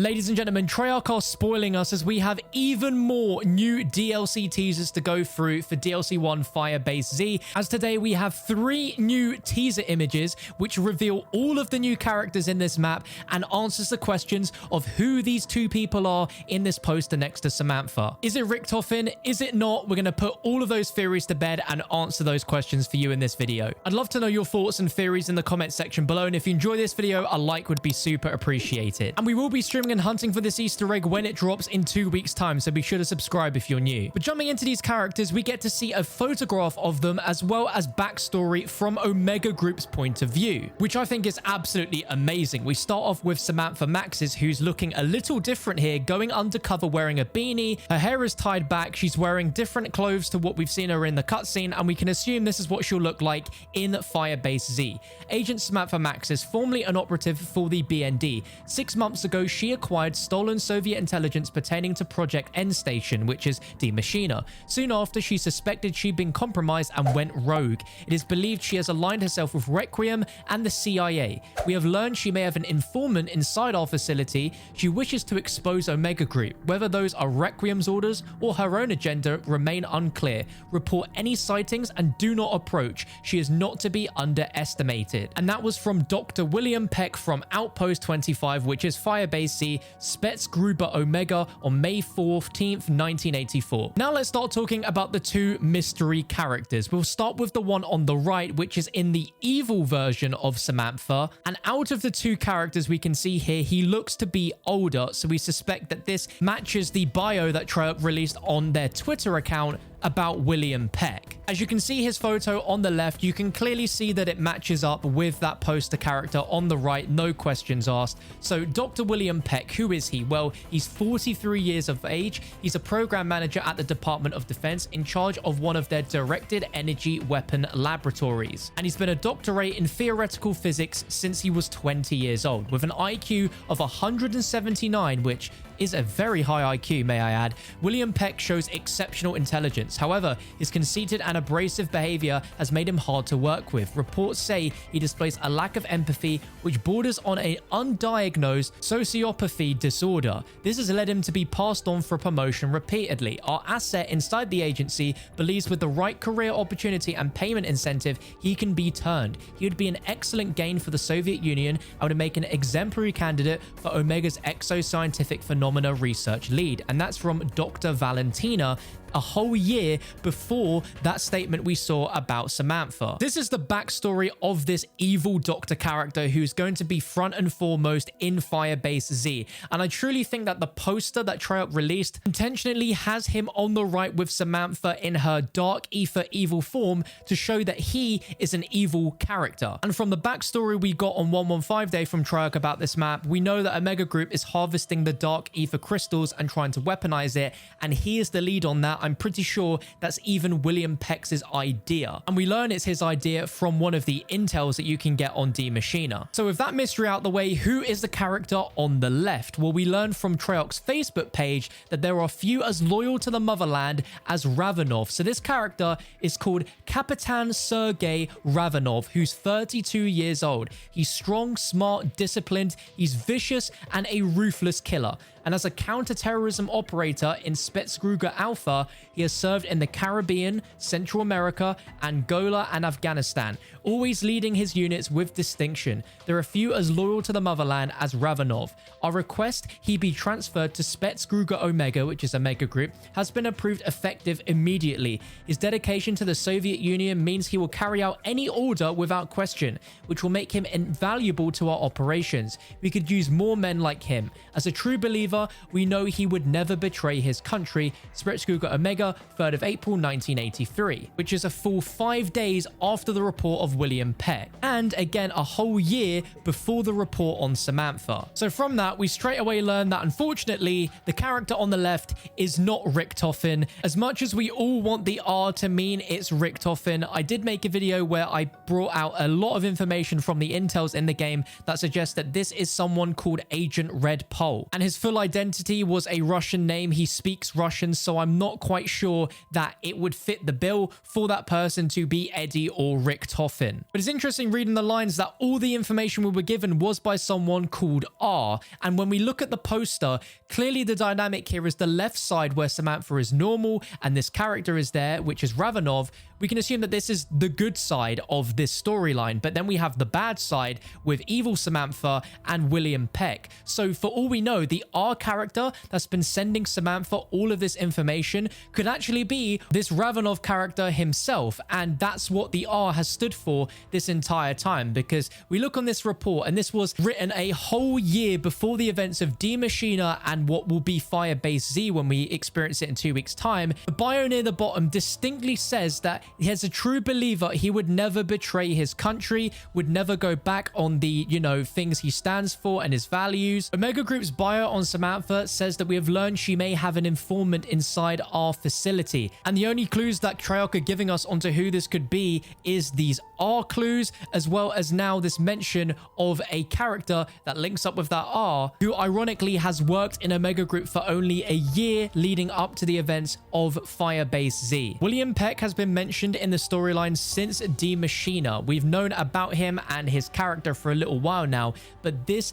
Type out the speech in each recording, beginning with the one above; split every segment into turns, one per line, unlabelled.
Ladies and gentlemen, Treyarch are spoiling us as we have even more new DLC teasers to go through for DLC 1 Firebase Z, as today we have 3 new teaser images which reveal all of the new characters in this map and answers the questions of who these 2 people are in this poster next to Samantha. Is it Richtofen? Is it not? We're going to put all of those theories to bed and answer those questions for you in this video. I'd love to know your thoughts and theories in the comment section below, and if you enjoy this video, a like would be super appreciated. And we will be streaming and hunting for this Easter egg when it drops in 2 weeks time, so be sure to subscribe if you're new. But jumping into these characters, we get to see a photograph of them as well as backstory from Omega Group's point of view, which I think is absolutely amazing. We start off with Samantha Maxis, who's looking a little different here, going undercover wearing a beanie. Her hair is tied back. She's wearing different clothes to what we've seen her in the cutscene, and we can assume this is what she'll look like in Firebase Z. Agent Samantha Maxis, formerly an operative for the BND. 6 months ago, she acquired stolen Soviet intelligence pertaining to Projekt Endstation, which is Die Maschine. Soon after, she suspected she'd been compromised and went rogue. It is believed she has aligned herself with Requiem and the CIA. We have learned she may have an informant inside our facility. She wishes to expose Omega Group. Whether those are Requiem's orders or her own agenda remain unclear. Report any sightings and do not approach. She is not to be underestimated. And that was from Dr. William Peck from Outpost 25, which is Firebase Z, Spetsgruber Omega, on May 14th, 1984. Now let's start talking about the 2 mystery characters. We'll start with the one on the right, which is in the evil version of Samantha. And out of the 2 characters we can see here, he looks to be older, so we suspect that this matches the bio that Treyarch released on their Twitter account about William Peck. As you can see his photo on the left, you can clearly see that it matches up with that poster character on the right, no questions asked. So Dr. William Peck, who is he? Well, he's 43 years of age. He's a program manager at the Department of Defense in charge of one of their directed energy weapon laboratories. And he's been a doctorate in theoretical physics since he was 20 years old, with an IQ of 179, which is a very high IQ, may I add. William Peck shows exceptional intelligence. However, his conceited and abrasive behavior has made him hard to work with. Reports say he displays a lack of empathy, which borders on an undiagnosed sociopathy disorder. This has led him to be passed on for promotion repeatedly. Our asset inside the agency believes with the right career opportunity and payment incentive, he can be turned. He would be an excellent gain for the Soviet Union and would make an exemplary candidate for Omega's exoscientific phenomena research lead. And that's from Dr. Valentina, a whole year before that statement we saw about Samantha. This is the backstory of this evil doctor character who's going to be front and foremost in Firebase Z. And I truly think that the poster that Treyarch released intentionally has him on the right with Samantha in her Dark Aether evil form to show that he is an evil character. And from the backstory we got on 115 Day from Treyarch about this map, we know that Omega Group is harvesting the Dark Aether crystals and trying to weaponize it, and he is the lead on that. I'm pretty sure that's even William Peck's idea. And we learn it's his idea from one of the intels that you can get on Die Maschine. So with that mystery out the way, who is the character on the left? Well, we learn from Treyarch's Facebook page that there are few as loyal to the motherland as Ravenov. So this character is called Kapitan Sergei Ravenov, who's 32 years old. He's strong, smart, disciplined, he's vicious, and a ruthless killer. And as a counter-terrorism operator in Spetsgruber Alpha, he has served in the Caribbean, Central America, Angola, and Afghanistan, always leading his units with distinction. There are few as loyal to the motherland as Ravenov. Our request he be transferred to Spetsgruber Omega, which is Omega Group, has been approved effective immediately. His dedication to the Soviet Union means he will carry out any order without question, which will make him invaluable to our operations. We could use more men like him. As a true believer, we know he would never betray his country. Spetsgruber Omega, 3rd of April 1983, which is a full 5 days after the report of William Peck, and again a whole year before the report on Samantha. So from that, we straight away learn that unfortunately the character on the left is not Richtofen. As much as we all want the R to mean it's Richtofen, I did make a video where I brought out a lot of information from the intels in the game that suggests that this is someone called Agent Red Pole, and his full identity was a Russian name. He speaks Russian, so I'm not quite sure that it would fit the bill for that person to be Eddie or Richtofen. But it's interesting reading the lines that all the information we were given was by someone called R. And when we look at the poster, clearly the dynamic here is the left side where Samantha is normal and this character is there, which is Ravenov. We can assume that this is the good side of this storyline, but then we have the bad side with evil Samantha and William Peck. So for all we know, the R character that's been sending Samantha all of this information could actually be this Ravenov character himself, and that's what the R has stood for this entire time, because we look on this report and this was written a whole year before the events of D Machina and what will be Firebase Z when we experience it in 2 weeks' time. The bio near the bottom distinctly says that he's a true believer. He would never betray his country, would never go back on the, things he stands for and his values. Omega Group's bio on Samantha says that we have learned she may have an informant inside our facility. And the only clues that Treyarch are giving us onto who this could be is these R clues, as well as now this mention of a character that links up with that R, who ironically has worked in Omega Group for only a year leading up to the events of Firebase Z. William Peck has been mentioned in the storyline since D Machina. We've known about him and his character for a little while now, but this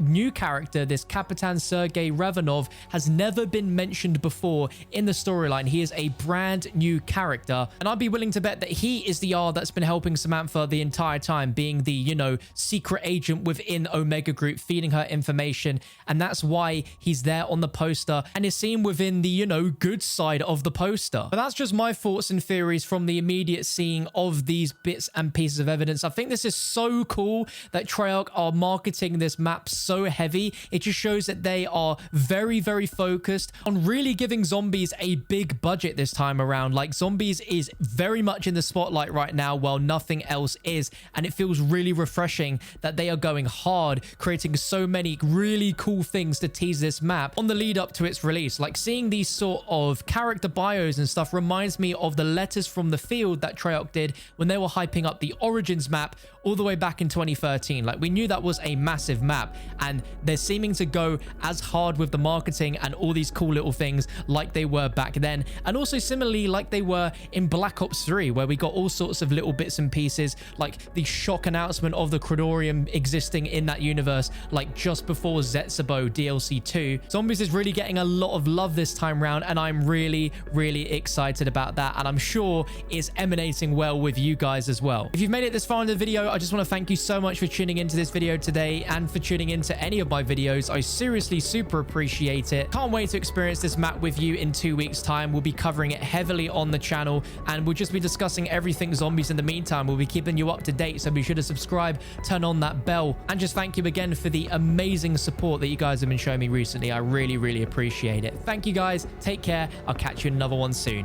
new character, this Kapitan Sergei Ravenov, has never been mentioned before in the storyline. He is a brand new character, and I'd be willing to bet that he is the R that's been helping Samantha the entire time, being the, secret agent within Omega Group, feeding her information, and that's why he's there on the poster and is seen within the, good side of the poster. But that's just my thoughts and theories from the immediate seeing of these bits and pieces of evidence. I think this is so cool that Treyarch are marketing this map so heavy. It just shows that they are very, very focused on really giving zombies a big budget this time around. Like, zombies is very much in the spotlight right now while nothing else is, and it feels really refreshing that they are going hard, creating so many really cool things to tease this map on the lead up to its release. Like, seeing these sort of character bios and stuff reminds me of the letters from the field that Treyarch did when they were hyping up the Origins map all the way back in 2013. Like, we knew that was a massive map, and they're seeming to go as hard with the marketing and all these cool little things like they were back then, and also similarly like they were in Black Ops 3, where we got all sorts of little bits and pieces, like the shock announcement of the Cronorium existing in that universe, like just before Zetsubo DLC 2. Zombies is really getting a lot of love this time round, and I'm really, really excited about that, and I'm sure is emanating well with you guys as well. If you've made it this far in the video, I just want to thank you so much for tuning into this video today and for tuning into any of my videos. I seriously super appreciate it. Can't wait to experience this map with you in 2 weeks' time. We'll be covering it heavily on the channel, and we'll just be discussing everything zombies in the meantime. We'll be keeping you up to date, so be sure to subscribe, turn on that bell, and just thank you again for the amazing support that you guys have been showing me recently. I really, really appreciate it. Thank you guys. Take care. I'll catch you in another one soon.